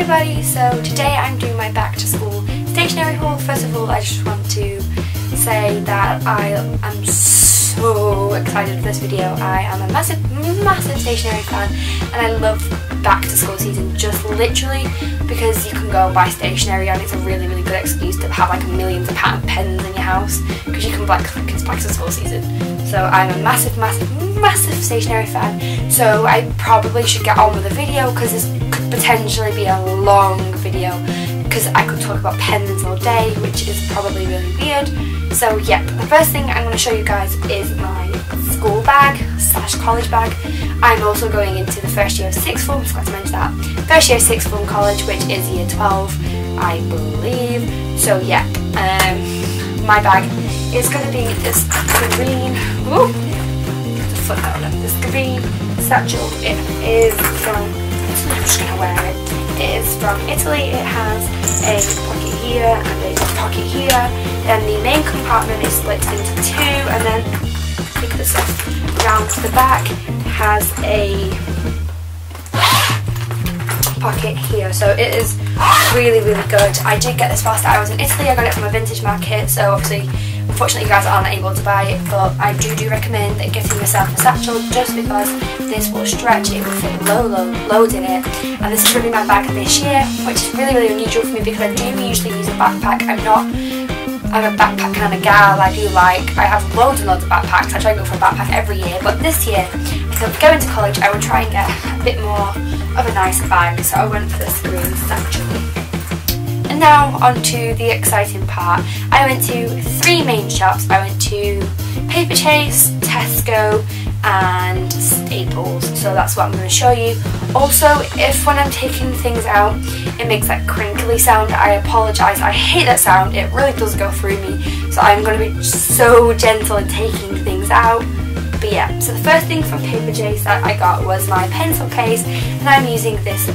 everybody, so today I'm doing my back to school stationery haul. First of all, I just want to say that I am so excited for this video. I am a massive stationery fan and I love back to school season just literally because you can go and buy stationery and it's a really good excuse to have like millions of pens in your house because you can buy it's back to school season. So I'm a massive stationery fan, so I probably should get on with the video because this could potentially be a long video because I could talk about pens all day, which is probably really weird. So yeah, the first thing I'm going to show you guys is my school bag / college bag. I'm also going into the first year of sixth form, forgot to mention that. First year of sixth form college, which is year 12, I believe. So yeah, my bag is going to be this green, this green satchel. It is from, I'm just going to wear it. It is from Italy. It has a pocket here and a pocket here. Then the main compartment is split into two, and then take this off. Round to the back has a pocket here, so it is really good. I did get this whilst I was in Italy. I got it from a vintage market, so obviously unfortunately you guys aren't able to buy it, but I do recommend getting yourself a satchel just because this will stretch. It will fit loads in it, and this is going to be my bag this year, which is really unusual for me because I do usually use a backpack. I'm a backpack kind of gal. I have loads and loads of backpacks. I try to go for a backpack every year, but this year, because I'm going to college, I would try and get a bit more of a nicer bag, so I went for this green satchel. And now on to the exciting part. I went to 3 main shops. I went to Paperchase, Tesco and Staples, so that's what I'm going to show you. Also, if when I'm taking things out it makes that crinkly sound, I apologise. I hate that sound, it really does go through me, so I'm going to be so gentle in taking things out. But yeah, so the first thing from Paperchase that I got was my pencil case, and I'm using this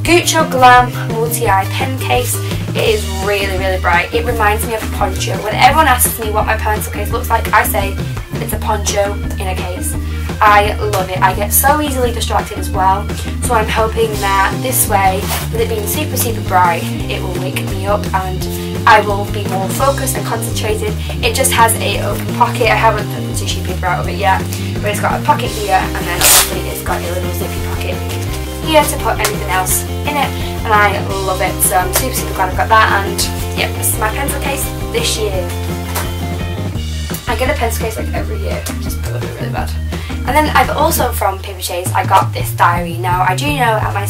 Guccio Glam Multi-Eye pen case. It is really bright. It reminds me of a poncho. When everyone asks me what my pencil case looks like, I say it's a poncho in a case. I love it. I get so easily distracted as well, so I'm hoping that this way, with it being super bright, it will wake me up and I will be more focused and concentrated. It just has a open pocket. I haven't put the tissue paper out of it yet, but it's got a pocket here, and then it's got a little zippy pocket here to put anything else in it, and I love it. So I'm super glad I've got that. And yeah, this is my pencil case this year. I get a pencil case like every year, which is really bad. And then I've also, from Paperchase, I got this diary. Now I do know at my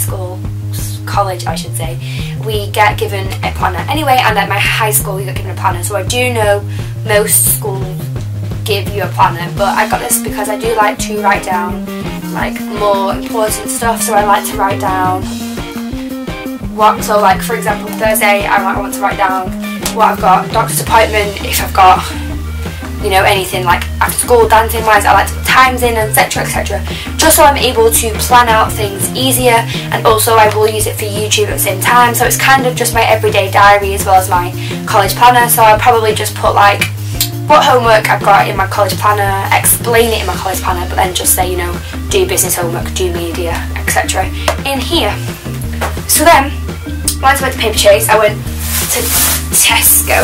college I should say, we get given a planner anyway, and at my high school we got given a planner, so I do know most schools give you a planner, but I got this because I do like to write down like more important stuff. So I like to write down so like for example Thursday I want to write down what I've got, doctor's appointment, if I've got, you know, anything like after school dancing wise, I like to put times in, etc, just so I'm able to plan out things easier. And also I will use it for YouTube at the same time, so it's kind of just my everyday diary as well as my college planner. So I'll probably just put like what homework I've got in my college planner, explain it in my college planner, but then just say, you know, do business homework, do media, etc in here. So then once I went to Paperchase, I went to Tesco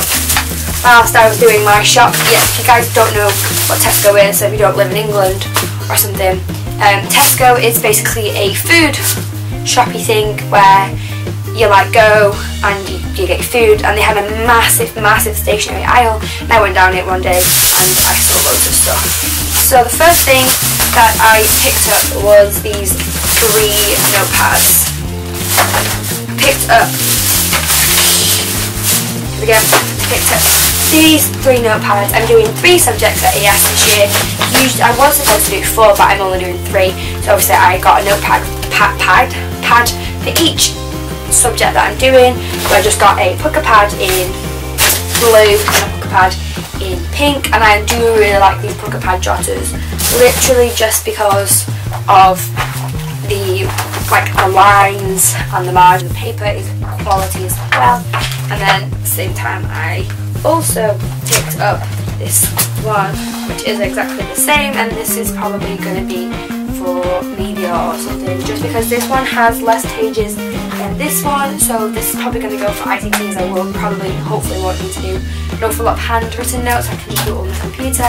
whilst I was doing my shop. Yeah, if you guys don't know what Tesco is, so if you don't live in England or something, Tesco is basically a food shoppy thing where you like go and you get your food, and they have a massive stationery aisle, and I went down it one day and I saw loads of stuff. So the first thing that I picked up was these 3 notepads. Picked up these 3 notepads. I'm doing 3 subjects at AS this year. Usually I was supposed to do 4, but I'm only doing 3. So obviously I got a notepad pad for each subject that I'm doing. So I just got a pucker pad in blue and a pucker pad in pink, and I do really like these pucker pad jotters, literally just because of the lines and the margin. The paper is quality as well. And then at the same time I also picked up this one, which is exactly the same, and this is probably going to be for for media or something, just because this one has less pages than this one, so this is probably going to go for ICTs. I will probably, hopefully won't need to do an awful lot of handwritten notes. I can just do it on the computer.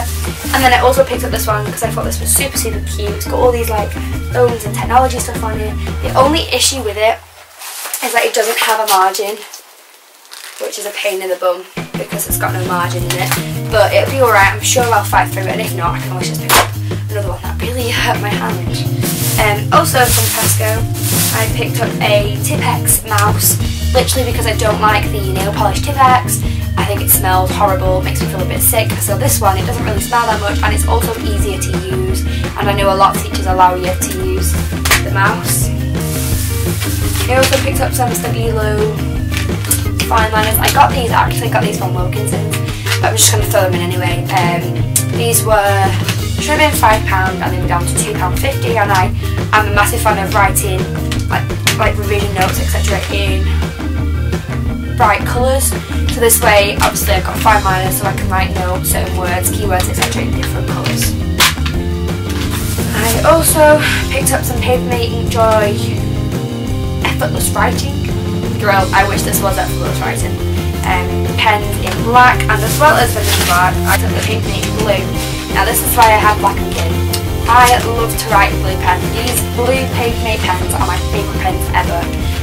And then I also picked up this one because I thought this was super cute. It's got all these like phones and technology stuff on it. The only issue with it is that it doesn't have a margin, which is a pain in the bum because it's got no margin in it, but it'll be alright. I'm sure I'll fight through it, and if not, I can always just pick up another one. That really hurt my hand. Also from Tesco, I picked up a Tipp-Ex mouse, literally because I don't like the nail polish Tipp-Ex. I think it smells horrible, makes me feel a bit sick, so this one, it doesn't really smell that much, and it's also easier to use, and I know a lot of teachers allow you to use the mouse. I also picked up some Stabilo fine liners. I actually got these from Wilkinson's, but I'm just going to throw them in anyway. These should have been £5 and they were down to £2.50, and I'm a massive fan of writing like revision notes, etc. in bright colours. So this way, obviously I've got fine liners, so I can write notes, certain words, keywords, etc. in different colours. I also picked up some Papermate Inkjoy Effortless Writing. Girl, I wish this was effortless writing. Pens in black, and as well as vanilla black, I took the Papermate blue. Now this is why I have black and blue. I love to write with blue pens. These blue Papermate pens are my favourite pens ever.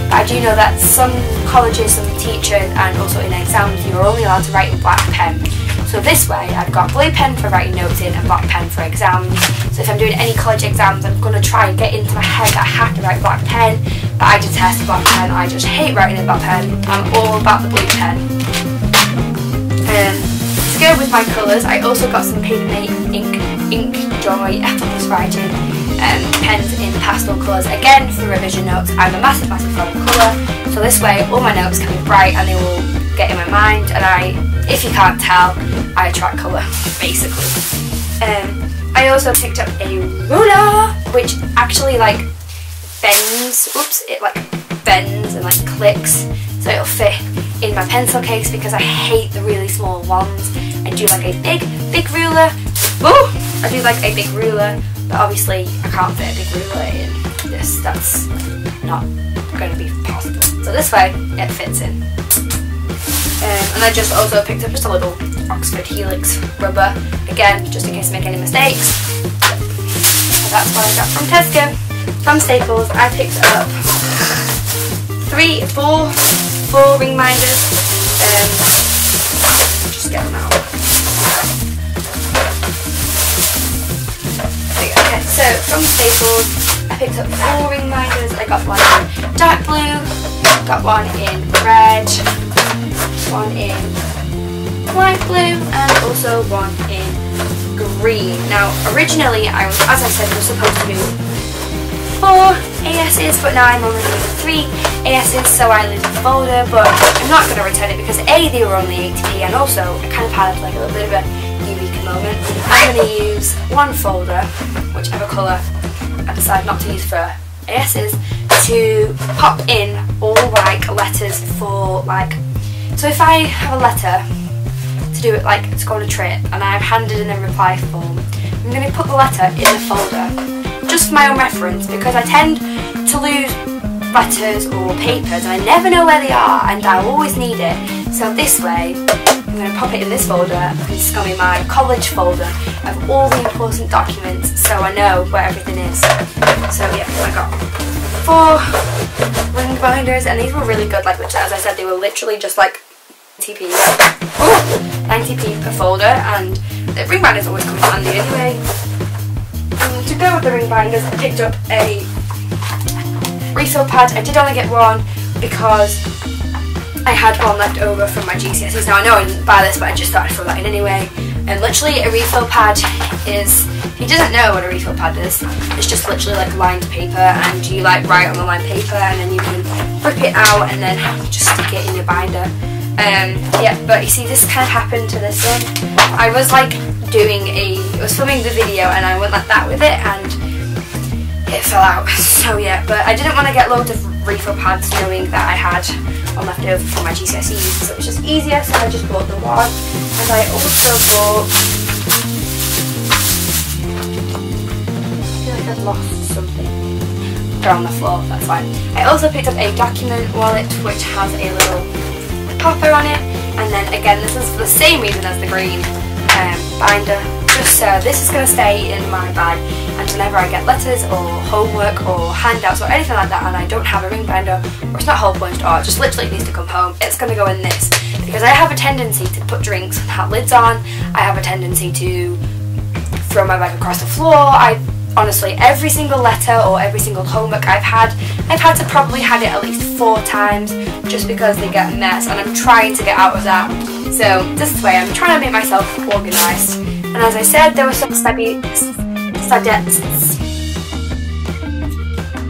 But I do know that some colleges, some teachers, and also in exams, you're only allowed to write in black pen. So this way, I've got blue pen for writing notes in and black pen for exams. So if I'm doing any college exams, I'm going to try and get into my head that I have to write black pen. But I detest black pen. I just hate writing in black pen. I'm all about the blue pen. To go with my colours, I also got some Papermate Inkjoy Effortless Writing pens in pastel colours, again for revision notes. I'm a massive fan of colour, so this way all my notes can be bright and they will get in my mind, and if you can't tell, I attract colour, basically. I also picked up a ruler, which actually like bends, it like bends and like clicks, so it'll fit in my pencil case because I hate the really small ones. I do like a big ruler. Woo! I do like a big ruler, but obviously I can't fit a big ruler in this. That's not going to be possible. So this way it fits in. And I just also picked up just a little Oxford Helix rubber, again just in case I make any mistakes. So that's what I got from Tesco. From Staples, I picked up four ring minders. Just get them out. Okay, so from Staples, I picked up 4 ring minders. I got one in dark blue, got one in red, one in light blue, and also one in green. Now, originally, as I said, was supposed to do 4 ASs, but now I'm only doing 3 ASs, so I lose the folder, but I'm not going to return it because A, they were only 80p, and also I kind of had like a little bit of a eureka moment. I'm going to use one folder, whichever colour I decide not to use for ASs, to pop in all like letters for like, so if I have a letter to do it like to go on a trip and I've handed in a reply form, I'm going to put the letter in the folder, just for my own reference, because I tend to lose letters or papers and I never know where they are and I'll always need it. So this way, I'm going to pop it in this folder, and it's going to be my college folder of all the important documents, so I know where everything is. So yeah, I got 4 ring binders, and these were really good, like as I said, they were literally just like 90p per folder, and the ring binders always come in handy anyway. And to go with the ring binders, I picked up a refill pad. I did only get one because I had one left over from my GCSEs. Now I know I didn't buy this, but I just thought I'd throw that in anyway. And literally a refill pad is, if you didn't know what a refill pad is, it's just literally like lined paper, and you like write on the lined paper and then you can rip it out and then just stick it in your binder. Yeah, but you see, this kind of happened to this one. I was like I was filming the video and I went like that with it and it fell out. So yeah, but I didn't want to get loads of refill pads knowing that I had one left over from my GCSEs, so it was just easier, so I just bought the one. And I also bought, I feel like I've lost something. They're on the floor, that's fine. I also picked up a document wallet which has a little popper on it, and then again this is for the same reason as the green binder. Just so this is going to stay in my bag, and whenever I get letters or homework or handouts or anything like that and I don't have a ring binder, or it's not hole punched, or it just literally needs to come home, it's going to go in this. Because I have a tendency to put drinks without lids on, I have a tendency to throw my bag across the floor. Honestly, every single letter or every single homework I've had to probably had it at least 4 times just because they get a mess, and I'm trying to get out of that. So this is the way I'm trying to make myself organised. And as I said, there were some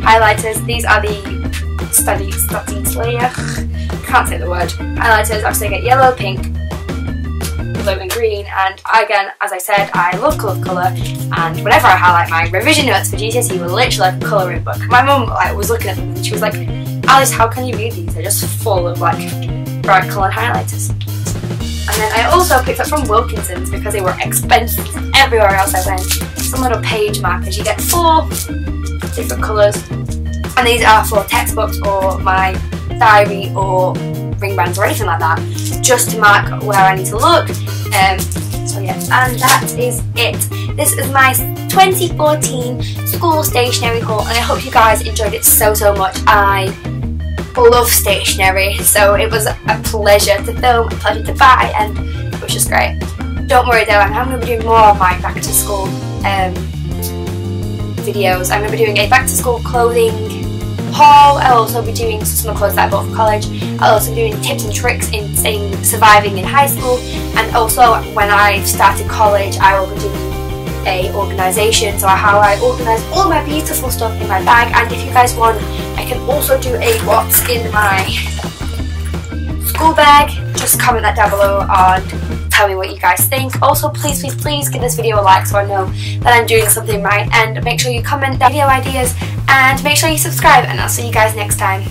highlighters. These are the study layer. Can't say the word. Highlighters. Obviously, I get yellow, pink, blue, and green. And again, as I said, I love colour. And whenever I highlight my revision notes for GCSE, were literally like a colouring book. My mum was looking at them and she was like, "Alice, how can you read these? They're just full of like bright coloured highlighters." And then I also picked up from Wilkinson's because they were expensive everywhere else I went. Some little page markers. You get 4 different colours, and these are for textbooks or my diary or ring bands or anything like that, just to mark where I need to look. So yeah, and that is it. This is my 2014 school stationery haul, and I hope you guys enjoyed it so much. I love stationery, so it was a pleasure to film, a pleasure to buy, and it was just great. Don't worry though, I'm going to be doing more of my back to school videos. I'm going to be doing a back to school clothing haul. I'll also be doing some clothes that I bought for college. I'll also be doing tips and tricks in surviving in high school, and also when I started college I will be doing a organisation, so how I organise all my beautiful stuff in my bag. And if you guys want, I can also do a what's in my school bag. Just comment that down below and tell me what you guys think. Also, please give this video a like so I know that I'm doing something right, and make sure you comment down video ideas and make sure you subscribe, and I'll see you guys next time.